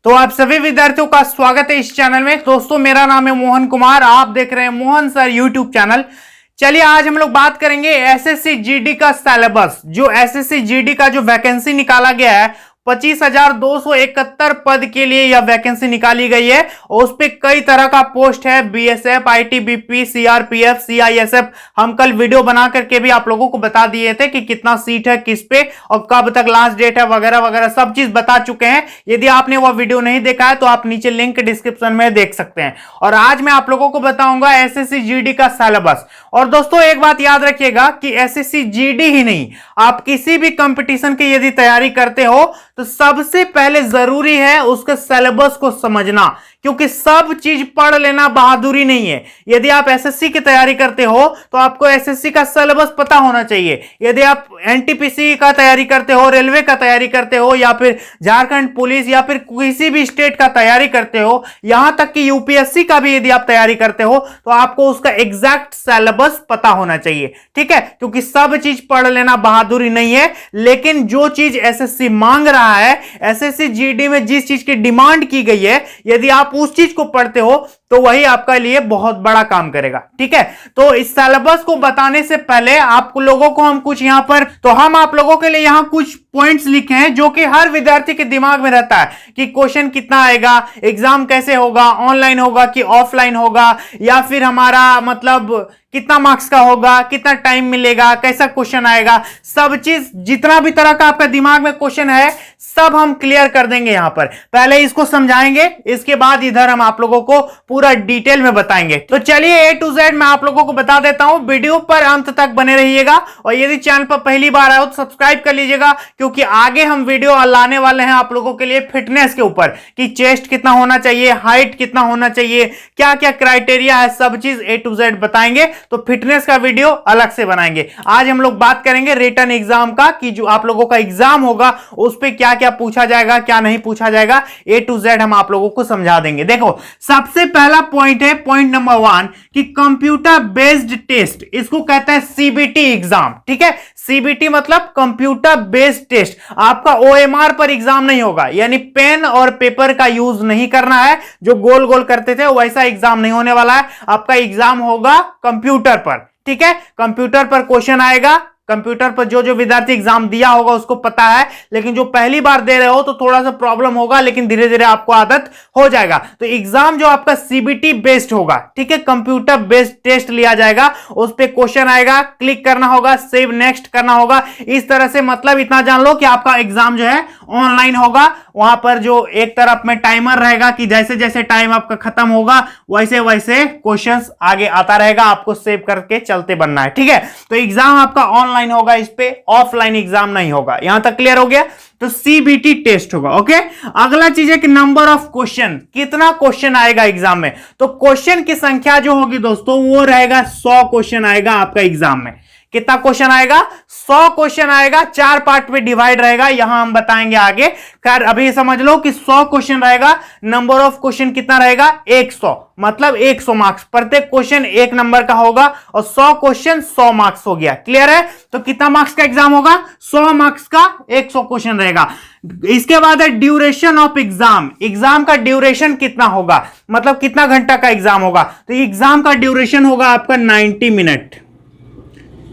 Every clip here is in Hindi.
तो आप सभी विद्यार्थियों का स्वागत है इस चैनल में। दोस्तों मेरा नाम है मोहन कुमार, आप देख रहे हैं मोहन सर यूट्यूब चैनल। चलिए आज हम लोग बात करेंगे एसएससी जीडी का सिलेबस। जो एसएससी जीडी का जो वैकेंसी निकाला गया है 25,271 पद के लिए यह वैकेंसी निकाली गई है और उस पे कई तरह का पोस्ट है, बीएसएफ, आईटीबीपी, सीआरपीएफ, सीआईएसएफ। हम कल वीडियो बना करके भी आप लोगों को बता दिए थे कि कितना सीट है किस पे और कब तक लास्ट डेट है वगैरह वगैरह सब चीज बता चुके हैं। यदि आपने वह वीडियो नहीं देखा है तो आप नीचे लिंक डिस्क्रिप्शन में देख सकते हैं। और आज मैं आप लोगों को बताऊंगा एसएससी जीडी का सिलेबस। और दोस्तों एक बात याद रखिएगा कि एसएससी जीडी ही नहीं, आप किसी भी कंपटीशन की यदि तैयारी करते हो तो सबसे पहले जरूरी है उसके सिलेबस को समझना, क्योंकि सब चीज पढ़ लेना बहादुरी नहीं है। यदि आप एसएससी की तैयारी करते हो तो आपको एसएससी का सिलेबस पता होना चाहिए। यदि आप एनटीपीसी का तैयारी करते हो, रेलवे का तैयारी करते हो, या फिर झारखंड पुलिस या फिर किसी भी स्टेट का तैयारी करते हो, यहां तक कि यूपीएससी का भी यदि आप तैयारी करते हो तो आपको उसका एग्जैक्ट सिलेबस पता होना चाहिए, ठीक है। क्योंकि सब चीज पढ़ लेना बहादुरी नहीं है, लेकिन जो चीज एसएससी मांग रहा है, एसएससी जीडी में जिस चीज की डिमांड की गई है, यदि आप उस चीज को पढ़ते हो तो वही आपका लिए बहुत बड़ा काम करेगा, ठीक है। तो इस सिलेबस को बताने से पहले आप लोगों को हम कुछ यहां पर हम आप लोगों के लिए यहां कुछ पॉइंट्स लिखे हैं जो कि हर विद्यार्थी के दिमाग में रहता है कि क्वेश्चन कितना आएगा, एग्जाम कैसे होगा, ऑनलाइन होगा कि ऑफलाइन होगा, या फिर हमारा मतलब कितना मार्क्स का होगा, कितना टाइम मिलेगा, कैसा क्वेश्चन आएगा। सब चीज जितना भी तरह का आपका दिमाग में क्वेश्चन है सब हम क्लियर कर देंगे। यहां पर पहले इसको समझाएंगे, इसके बाद इधर हम आप लोगों को पूरा डिटेल में बताएंगे। तो चलिए ए टू जेड मैं आप लोगों को बता देता हूं, वीडियो पर अंत तक बने रहिएगा। और यदि चैनल पर पहली बार आए हो तो सब्सक्राइब कर लीजिएगा, क्योंकि आगे हम वीडियो लाने वाले हैं आप लोगों के लिए फिटनेस के ऊपर कि चेस्ट कितना होना चाहिए, हाइट कितना होना चाहिए, क्या क्या क्राइटेरिया है, सब चीज ए टू जेड बताएंगे। तो फिटनेस का वीडियो अलग से बनाएंगे। आज हम लोग बात करेंगे रिटन एग्जाम का, कि जो आप लोगों का एग्जाम होगा उस पे क्या क्या पूछा जाएगा, क्या नहीं पूछा जाएगा, ए टू जेड हम आप लोगों को समझा देंगे। देखो सबसे पहला पॉइंट है, पॉइंट नंबर 1 कि कंप्यूटर बेस्ड टेस्ट, इसको कहते हैं सीबीटी एग्जाम, ठीक है। सीबीटी मतलब कंप्यूटर बेस्ड टेस्ट। आपका ओएमआर पर एग्जाम नहीं होगा, यानी पेन और पेपर का यूज नहीं करना है। जो गोल गोल करते थे वैसा एग्जाम नहीं होने वाला है। आपका एग्जाम होगा कंप्यूटर पर, ठीक है। कंप्यूटर पर क्वेश्चन आएगा। कंप्यूटर पर जो जो विद्यार्थी एग्जाम दिया होगा उसको पता है, लेकिन जो पहली बार दे रहे हो तो थोड़ा सा प्रॉब्लम होगा, लेकिन धीरे धीरे आपको आदत हो जाएगा। तो एग्जाम जो आपका सीबीटी बेस्ड होगा, ठीक है, कंप्यूटर बेस्ड टेस्ट लिया जाएगा, उस पे क्वेश्चन आएगा, क्लिक करना होगा, सेव नेक्स्ट करना होगा। इस तरह से मतलब इतना जान लो कि आपका एग्जाम जो है ऑनलाइन होगा। वहां पर जो एक तरफ में टाइमर रहेगा कि जैसे जैसे टाइम आपका खत्म होगा वैसे वैसे क्वेश्चंस आगे आता रहेगा, आपको सेव करके चलते बनना है, ठीक है। तो एग्जाम आपका ऑनलाइन होगा, इस पे ऑफलाइन एग्जाम नहीं होगा। यहां तक क्लियर हो गया। तो सीबीटी टेस्ट होगा, ओके। अगला चीज है कि नंबर ऑफ क्वेश्चन, कितना क्वेश्चन आएगा एग्जाम में। तो क्वेश्चन की संख्या जो होगी दोस्तों वो रहेगा 100 क्वेश्चन आएगा आपका एग्जाम में। कितना क्वेश्चन आएगा? 100 क्वेश्चन आएगा। 4 पार्ट में डिवाइड रहेगा, यहां हम बताएंगे आगे। खैर अभी समझ लो कि 100 क्वेश्चन रहेगा। नंबर ऑफ क्वेश्चन कितना रहेगा? 100, मतलब 100 मार्क्स। प्रत्येक क्वेश्चन 1 नंबर का होगा और 100 क्वेश्चन 100 मार्क्स हो गया। क्लियर है? तो कितना मार्क्स का एग्जाम होगा? 100 मार्क्स का 100 क्वेश्चन रहेगा। इसके बाद है ड्यूरेशन ऑफ एग्जाम। एग्जाम का ड्यूरेशन कितना होगा, मतलब कितना घंटा का एग्जाम होगा। तो एग्जाम का ड्यूरेशन होगा आपका 90 मिनट।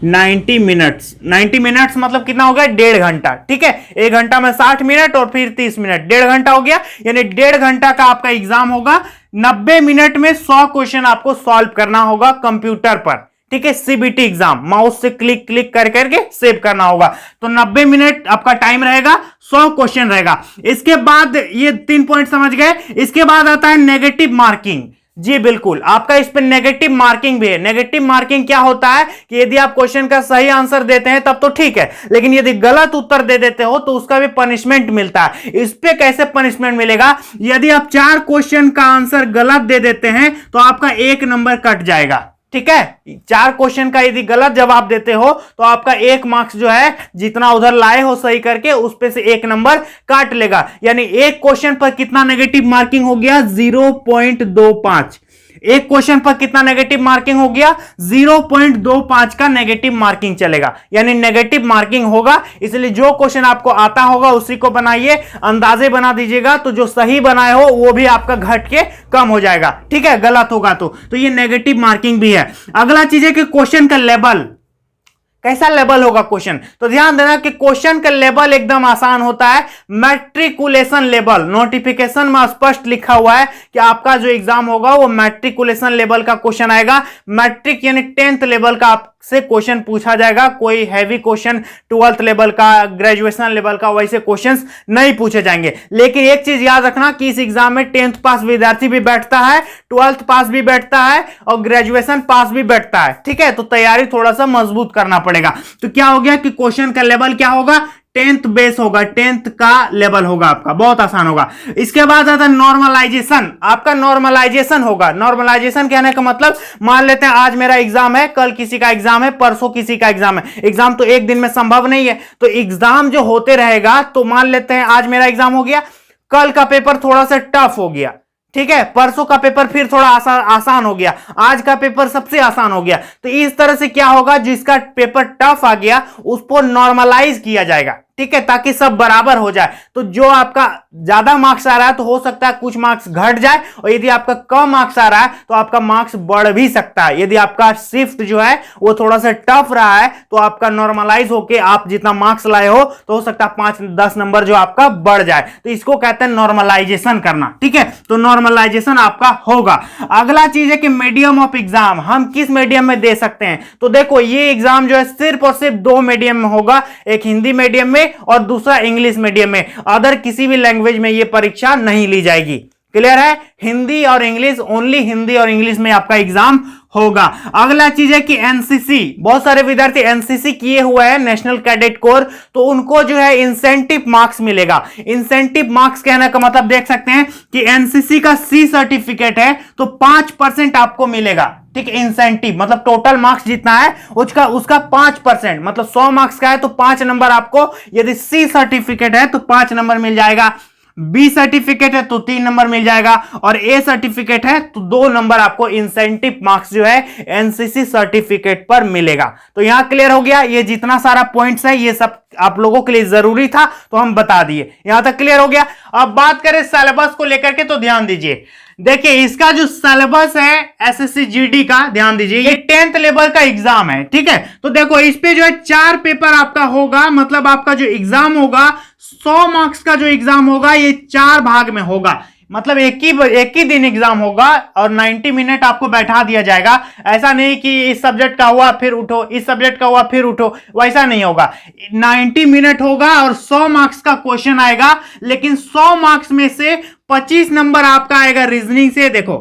90 मिनट्स मतलब कितना हो गया? 1.5 घंटा, ठीक है। 1 घंटा में 60 मिनट और फिर 30 मिनट, 1.5 घंटा हो गया। यानी 1.5 घंटा का आपका एग्जाम होगा। 90 मिनट में 100 क्वेश्चन आपको सॉल्व करना होगा कंप्यूटर पर, ठीक है। सीबीटी एग्जाम माउस से क्लिक क्लिक कर करके सेव करना होगा। तो 90 मिनट आपका टाइम रहेगा, 100 क्वेश्चन रहेगा। इसके बाद ये 3 पॉइंट समझ गए। इसके बाद आता है नेगेटिव मार्किंग। जी बिल्कुल, आपका इस पर नेगेटिव मार्किंग भी है। नेगेटिव मार्किंग क्या होता है कि यदि आप क्वेश्चन का सही आंसर देते हैं तब तो ठीक है, लेकिन यदि गलत उत्तर दे देते हो तो उसका भी पनिशमेंट मिलता है। इस पे कैसे पनिशमेंट मिलेगा? यदि आप 4 क्वेश्चन का आंसर गलत दे देते हैं तो आपका 1 नंबर कट जाएगा, ठीक है। 4 क्वेश्चन का यदि गलत जवाब देते हो तो आपका 1 मार्क्स जो है जितना उधर लाए हो सही करके उस पे से 1 नंबर काट लेगा। यानी एक क्वेश्चन पर कितना नेगेटिव मार्किंग हो गया? 0.25। एक क्वेश्चन पर कितना नेगेटिव मार्किंग हो गया, 0.25 का नेगेटिव मार्किंग चलेगा, यानी नेगेटिव मार्किंग होगा। इसलिए जो क्वेश्चन आपको आता होगा उसी को बनाइए, अंदाजे बना दीजिएगा, तो जो सही बनाए हो वो भी आपका घट के कम हो जाएगा, ठीक है, गलत होगा तो ये नेगेटिव मार्किंग भी है। अगला चीज है कि क्वेश्चन का लेवल, कैसा लेवल होगा क्वेश्चन, तो ध्यान देना कि क्वेश्चन का लेवल एकदम आसान होता है, मैट्रिकुलेशन लेवल। नोटिफिकेशन में स्पष्ट लिखा हुआ है कि आपका जो एग्जाम होगा वो मैट्रिकुलेशन लेवल का क्वेश्चन आएगा। मैट्रिक यानी 10th लेवल का आपसे क्वेश्चन पूछा जाएगा, कोई हैवी क्वेश्चन 12th लेवल का, ग्रेजुएशन लेवल का वैसे क्वेश्चंस नहीं पूछे जाएंगे। लेकिन एक चीज याद रखना कि इस एग्जाम में 10th पास विद्यार्थी भी बैठता है, 12th पास भी बैठता है और ग्रेजुएशन पास भी बैठता है, ठीक है, तो तैयारी थोड़ा सा मजबूत करना पड़ेगा। तो क्या हो गया कि क्वेश्चन का लेवल क्या होगा, 10th बेस होगा, 10th का लेवल होगा आपका, बहुत आसान होगा। इसके बाद आता है नॉर्मलाइजेशन, आपका नॉर्मलाइजेशन होगा। नॉर्मलाइजेशन कहने का मतलब, मान लेते हैं आज मेरा एग्जाम है, कल किसी का एग्जाम है, परसों किसी का एग्जाम है। एग्जाम तो एक दिन में संभव नहीं है, तो एग्जाम जो होते रहेगा, तो मान लेते हैं आज मेरा एग्जाम हो गया, कल का पेपर थोड़ा सा टफ हो गया, ठीक है, परसों का पेपर फिर थोड़ा आसान हो गया, आज का पेपर सबसे आसान हो गया। तो इस तरह से क्या होगा, जिसका पेपर टफ आ गया उसको नॉर्मलाइज किया जाएगा, ठीक है, ताकि सब बराबर हो जाए। तो जो आपका ज्यादा मार्क्स आ रहा है तो हो सकता है कुछ मार्क्स घट जाए, और यदि आपका कम मार्क्स आ रहा है तो आपका मार्क्स बढ़ भी सकता है। यदि आपका शिफ्ट जो है वो थोड़ा सा टफ रहा है तो आपका नॉर्मलाइज होके आप जितना मार्क्स लाए हो तो हो सकता है 5-10 नंबर जो आपका बढ़ जाए। तो इसको कहते हैं नॉर्मलाइजेशन करना, ठीक है, तो नॉर्मलाइजेशन आपका होगा। अगला चीज है कि मीडियम ऑफ एग्जाम, हम किस मीडियम में दे सकते हैं। तो देखो ये एग्जाम जो है सिर्फ और सिर्फ 2 मीडियम में होगा, एक हिंदी मीडियम में और दूसरा इंग्लिश मीडियम में। अदर किसी भी लैंग्वेज में यह परीक्षा नहीं ली जाएगी। क्लियर है, हिंदी और इंग्लिश, ओनली हिंदी और इंग्लिश में आपका एग्जाम होगा। अगला चीज है कि एनसीसी, बहुत सारे विद्यार्थी एनसीसी किए हुए हैं, नेशनल कैडेट कोर, तो उनको जो है इंसेंटिव मार्क्स मिलेगा। इंसेंटिव मार्क्स कहने का मतलब देख सकते हैं कि एनसीसी का सी सर्टिफिकेट है तो 5% आपको मिलेगा, ठीक है, इंसेंटिव मतलब टोटल मार्क्स जितना है उसका 5%, मतलब 100 मार्क्स का है तो 5 नंबर आपको, यदि सी सर्टिफिकेट है तो 5 नंबर मिल जाएगा, बी सर्टिफिकेट है तो 3 नंबर मिल जाएगा, और ए सर्टिफिकेट है तो 2 नंबर आपको इंसेंटिव मार्क्स जो है एनसीसी सर्टिफिकेट पर मिलेगा। तो यहां क्लियर हो गया, ये जितना सारा पॉइंट्स है ये सब आप लोगों के लिए जरूरी था तो हम बता दिए, यहां तक क्लियर हो गया। अब बात करें सिलेबस को लेकर के, तो ध्यान दीजिए, देखिए इसका जो सिलेबस है एसएससी जीडी का, ध्यान दीजिए ये 10th लेवल का एग्जाम है, ठीक है। तो देखो इस पे जो है 4 पेपर आपका होगा, मतलब आपका जो एग्जाम होगा 100 मार्क्स का जो एग्जाम होगा ये 4 भाग में होगा, मतलब एक ही दिन एग्जाम होगा और 90 मिनट आपको बैठा दिया जाएगा। ऐसा नहीं कि इस सब्जेक्ट का हुआ फिर उठो, इस सब्जेक्ट का हुआ फिर उठो, वैसा नहीं होगा। 90 मिनट होगा और 100 मार्क्स का क्वेश्चन आएगा, लेकिन 100 मार्क्स में से 25 नंबर आपका आएगा रीजनिंग से। देखो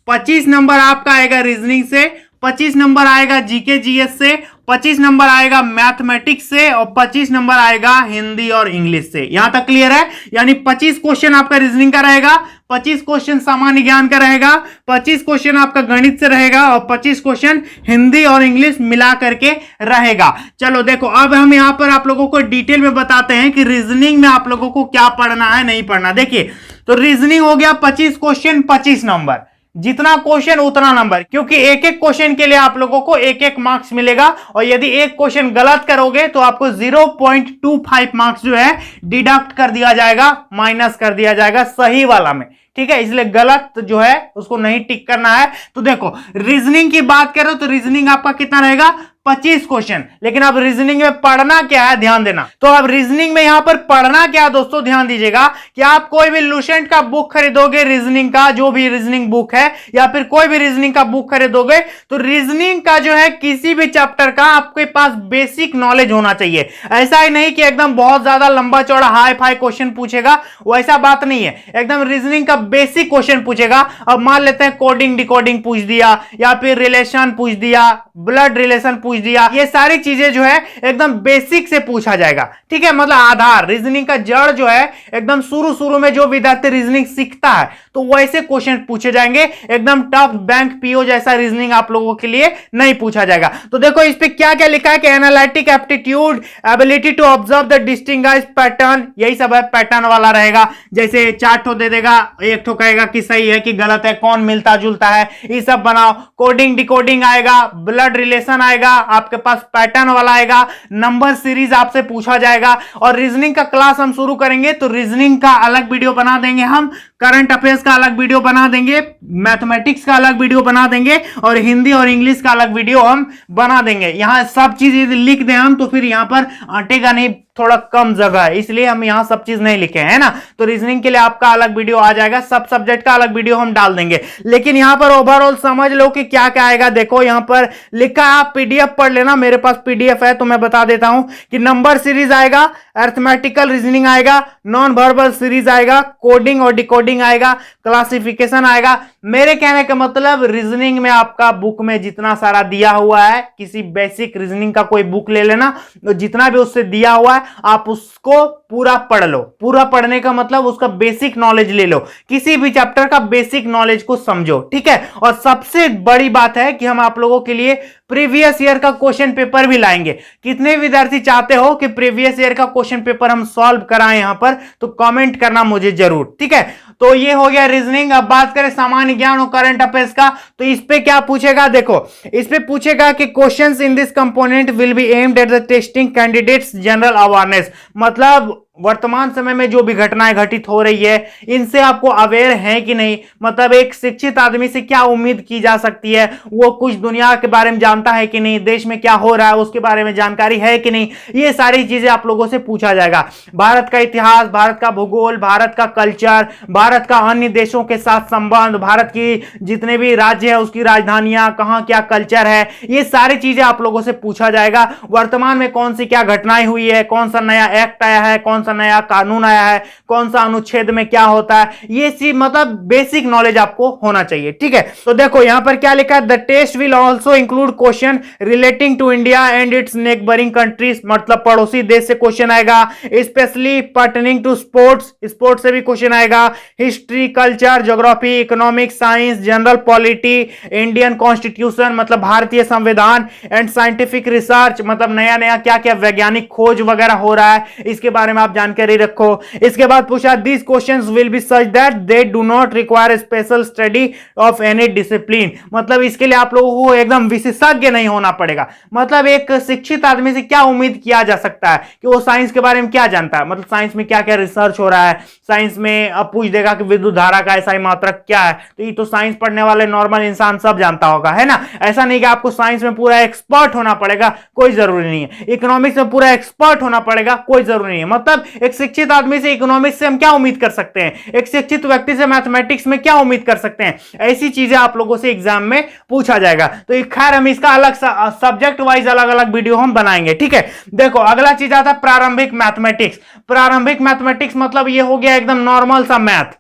25 नंबर आपका आएगा रीजनिंग से, 25 नंबर आएगा जीके जीएस से, 25 नंबर आएगा मैथमेटिक्स से और 25 नंबर आएगा हिंदी और इंग्लिश से। यहां तक क्लियर है, यानी 25 क्वेश्चन आपका रीजनिंग का रहेगा, 25 क्वेश्चन सामान्य ज्ञान का रहेगा, 25 क्वेश्चन आपका गणित से रहेगा और 25 क्वेश्चन हिंदी और इंग्लिश मिला करके रहेगा। चलो देखो अब हम यहां पर आप लोगों को डिटेल में बताते हैं कि रीजनिंग में आप लोगों को क्या पढ़ना है नहीं पढ़ना। देखिए तो रीजनिंग हो गया 25 क्वेश्चन 25 नंबर, जितना क्वेश्चन उतना नंबर, क्योंकि एक एक क्वेश्चन के लिए आप लोगों को एक एक मार्क्स मिलेगा, और यदि एक क्वेश्चन गलत करोगे तो आपको 0.25 मार्क्स जो है डिडक्ट कर दिया जाएगा, माइनस कर दिया जाएगा सही वाला में, ठीक है, इसलिए गलत जो है उसको नहीं टिक करना है। तो देखो रीजनिंग की बात करो तो रीजनिंग आपका कितना रहेगा 25 क्वेश्चन, लेकिन अब रीजनिंग में पढ़ना क्या है ध्यान देना। तो अब रीजनिंग में यहां पर पढ़ना क्या है दोस्तों, ध्यान दीजिएगा कि आप कोई भी लुसेंट का बुक खरीदोगे, रीजनिंग का जो भी रीजनिंग बुक है या फिर कोई भी रीजनिंग का बुक खरीदोगे तो रीजनिंग का जो है किसी भी चैप्टर का आपके पास बेसिक नॉलेज होना चाहिए। ऐसा ही नहीं कि एकदम बहुत ज्यादा लंबा चौड़ा हाई फाई क्वेश्चन पूछेगा, वैसा बात नहीं है, एकदम रीजनिंग का बेसिक क्वेश्चन पूछेगा। अब मान लेते हैं कोडिंग डिकोडिंग पूछ दिया, या फिर रिलेशन पूछ दिया, ब्लड रिलेशन पूछ पूछ दिया, ये सारी चीजें जो है एकदम बेसिक से पूछा जाएगा। ठीक है, मतलब आधार, रीजनिंग का जड़ जो है एकदम शुरू में जो विद्यार्थी रीजनिंग सीखता है तो वैसे क्वेश्चन पूछे जाएंगे। एकदम टफ बैंक पीओ जैसा रीजनिंग आप लोगों के लिए नहीं पूछा जाएगा। तो देखो इस पे क्या क्या लिखा है कि analytic aptitude, ability to observe the distinguish pattern, यही सब है, पैटर्न वाला रहेगा। जैसे 4 ठो दे देगा, एक ठो कहेगा कि सही है कि गलत है, कौन मिलता जुलता है, ये सब बनाओ। कोडिंग डिकोडिंग आएगा, ब्लड रिलेशन आएगा, आपके पास पैटर्न वाला आएगा, नंबर सीरीज आपसे पूछा जाएगा। और रीजनिंग का क्लास हम शुरू करेंगे तो रीजनिंग का अलग वीडियो बना देंगे हम, करंट अफेयर्स का अलग वीडियो बना देंगे, मैथमेटिक्स का अलग वीडियो बना देंगे और हिंदी और इंग्लिश का अलग वीडियो हम बना देंगे। यहां सब चीज यदि लिख दें हम तो फिर यहां पर अटेगा नहीं, थोड़ा कम जगह है, इसलिए हम यहां सब चीज नहीं लिखे हैं ना। तो रीजनिंग के लिए आपका अलग वीडियो आ जाएगा, सब सब्जेक्ट का अलग वीडियो हम डाल देंगे। लेकिन यहां पर ओवरऑल समझ लो कि क्या क्या आएगा। देखो यहां पर लिखा है, आप पीडीएफ पढ़ लेना, मेरे पास पीडीएफ है तो मैं बता देता हूं कि नंबर सीरीज आएगा, अरिथमेटिकल रीजनिंग आएगा, नॉन वर्बल सीरीज आएगा, कोडिंग और डिकोडिंग आएगा, क्लासिफिकेशन आएगा। मेरे कहने का मतलब रीजनिंग में आपका बुक में जितना सारा दिया हुआ है, किसी बेसिक रीजनिंग का कोई बुक ले लेना, तो जितना भी उससे दिया हुआ है आप उसको पूरा पढ़ लो। पूरा पढ़ने का मतलब उसका बेसिक नॉलेज ले लो, किसी भी चैप्टर का बेसिक नॉलेज को समझो। ठीक है, और सबसे बड़ी बात है कि हम आप लोगों के लिए प्रीवियस ईयर का क्वेश्चन पेपर भी लाएंगे। कितने विद्यार्थी चाहते हो कि प्रीवियस ईयर का क्वेश्चन पेपर हम सॉल्व कराएं यहां पर, तो कमेंट करना मुझे जरूर। ठीक है, तो ये हो गया रीजनिंग। अब बात करें सामान्य ज्ञान और करंट अफेयर्स का, तो इस पे क्या पूछेगा, देखो इस पे पूछेगा कि questions in this component will be aimed at the testing candidates general awareness, मतलब वर्तमान समय में जो भी घटनाएं घटित हो रही है इनसे आपको अवेयर है कि नहीं, मतलब एक शिक्षित आदमी से क्या उम्मीद की जा सकती है, वो कुछ दुनिया के बारे में जानता है कि नहीं, देश में क्या हो रहा है उसके बारे में जानकारी है कि नहीं, ये सारी चीजें आप लोगों से पूछा जाएगा। भारत का इतिहास, भारत का भूगोल, भारत का कल्चर, भारत का अन्य देशों के साथ संबंध, भारत की जितने भी राज्य है उसकी राजधानियां, कहां क्या कल्चर है, ये सारी चीजें आप लोगों से पूछा जाएगा। वर्तमान में कौन सी क्या घटनाएं हुई है, कौन सा नया एक्ट आया है, कौन सा नया कानून आया है, कौन सा अनुच्छेद में क्या होता है, ये चीज मतलब बेसिक नॉलेज आपको होना चाहिए। ठीक है, तो देखो यहां पर क्या लिखा है, the test will also include question relating to India and its neighbouring countries, मतलब पड़ोसी देश से क्वेश्चन आएगा, specially pertaining to sports, sports से भी क्वेश्चन आएगा, history, culture, geography, economics, science, general polity, Indian constitution मतलब भारतीय संविधान, एंड साइंटिफिक रिसर्च मतलब नया नया क्या क्या वैज्ञानिक खोज वगैरह हो रहा है, इसके बारे में आप जानकारी रखो। इसके बाद पूछा this questions will be such that they do not require special study of any discipline, मतलब इसके लिए आप लोगों को एकदम विशेषज्ञ नहीं होना पड़ेगा। मतलब एक शिक्षित आदमी से क्या उम्मीद किया जा सकता है कि वो साइंस के बारे में क्या जानता है, मतलब साइंस में क्या क्या रिसर्च हो रहा है, साइंस में अब पूछ देगा कि विद्युत धारा का एसआई मात्रक क्या है, तो ये तो साइंस पढ़ने वाले नॉर्मल इंसान सब जानता होगा, है ना। ऐसा नहीं कि आपको साइंस में पूरा एक्सपर्ट होना पड़ेगा, कोई जरूरी नहीं है। इकोनॉमिक्स में पूरा एक्सपर्ट होना पड़ेगा, कोई जरूरी नहीं है। मतलब एक शिक्षित आदमी से इकोनॉमिक्स से हम क्या उम्मीद कर सकते हैं, एक शिक्षित व्यक्ति से मैथमेटिक्स में क्या उम्मीद कर सकते हैं, ऐसी चीजें आप लोगों से एग्जाम में पूछा जाएगा। तो खैर हम इसका अलग सब्जेक्ट वाइज अलग अलग वीडियो हम बनाएंगे। ठीक है, देखो अगला चीज आता है प्रारंभिक मैथमेटिक्स। प्रारंभिक मैथमेटिक्स मतलब ये हो गया एकदम नॉर्मल सा मैथ।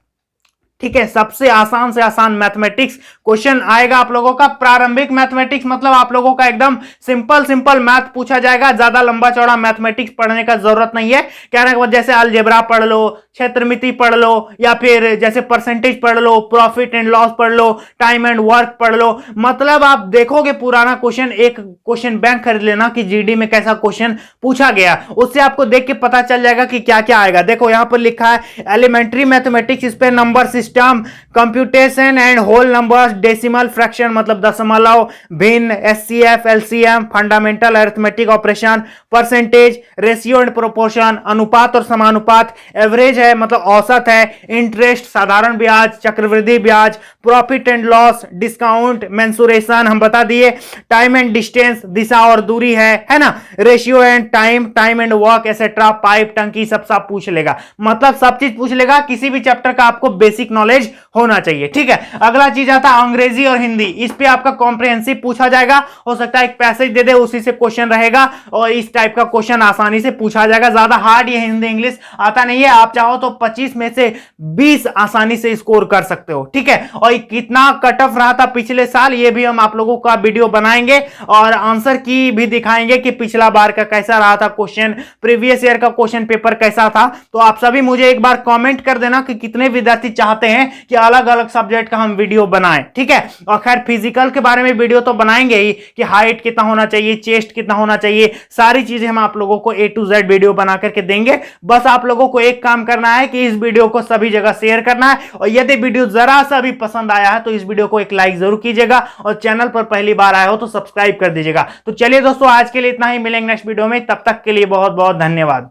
ठीक है, सबसे आसान से आसान मैथमेटिक्स क्वेश्चन आएगा आप लोगों का। प्रारंभिक मैथमेटिक्स मतलब आप लोगों का एकदम सिंपल मैथ पूछा जाएगा, ज्यादा लंबा चौड़ा मैथमेटिक्स पढ़ने का जरूरत नहीं है। कहने के बाद जैसे अलजेब्रा पढ़ लो, क्षेत्रमिति पढ़ लो, या फिर जैसे परसेंटेज पढ़ लो, प्रॉफिट एंड लॉस पढ़ लो, टाइम एंड वर्क पढ़ लो। मतलब आप देखोगे पुराना क्वेश्चन, एक क्वेश्चन बैंक खरीद लेना कि जीडी में कैसा क्वेश्चन पूछा गया, उससे आपको देख के पता चल जाएगा कि क्या क्या आएगा। देखो यहां पर लिखा है एलिमेंट्री मैथमेटिक्स, इस पे number system, computation and whole numbers, decimal fraction मतलब दशमलव, भिन्न, HCF, LCM, fundamental arithmetic operation, percentage, ratio and proportion, अनुपात और समानुपात, एवरेज है मतलब औसत है, इंटरेस्ट साधारण ब्याज, चक्रवृद्धि ब्याज, profit and loss, discount, mensuration हम बता दिए, टाइम एंड डिस्टेंस दिशा और दूरी है ना, ratio and time, time and work etcetera, pipe, टंकी सब पूछ लेगा। मतलब सब चीज पूछ लेगा। किसी भी चैप्टर का आपको बेसिक नॉलेज होना चाहिए। ठीक है, अगला चीज आता है अंग्रेजी और हिंदी। इस पे आपका कॉम्प्रिहेंसिव पूछा जाएगा, हो सकता है एक पैसेज दे दे उसी से क्वेश्चन रहेगा और इस टाइप का क्वेश्चन आसानी से पूछा जाएगा। ज्यादा हार्ड ये हिंदी इंग्लिश आता नहीं है, आप चाहो तो 25 में से 20 आसानी से स्कोर कर सकते हो। ठीक है, और कितना कट ऑफ रहा था पिछले साल ये भी हम आप लोगों का वीडियो बनाएंगे और आंसर की भी दिखाएंगे कि पिछला बार का कैसा रहा था क्वेश्चन, प्रीवियस ईयर का क्वेश्चन पेपर कैसा था। तो आप सभी मुझे एक बार कमेंट कर देना कि कितने विद्यार्थी चाहते हैं कि अलग अलग सब्जेक्ट का हम वीडियो बनाएं। ठीक है, और खैर फिजिकल के बारे में वीडियो तो बनाएंगे ही कि हाइट कितना होना चाहिए, चेस्ट कितना होना चाहिए, सारी चीजें हम आप लोगों को A to Z वीडियो बना करके देंगे। बस आप लोगों को एक काम करना है कि इस वीडियो को सभी जगह शेयर करना है और यदि वीडियो जरा सा भी पसंद आया है तो इस वीडियो को एक लाइक जरूर कीजिएगा और चैनल पर पहली बार आए हो तो सब्सक्राइब कर दीजिएगा। तो चलिए दोस्तों, आज के लिए इतना ही, मिलेंगे नेक्स्ट वीडियो में, तब तक के लिए बहुत बहुत धन्यवाद।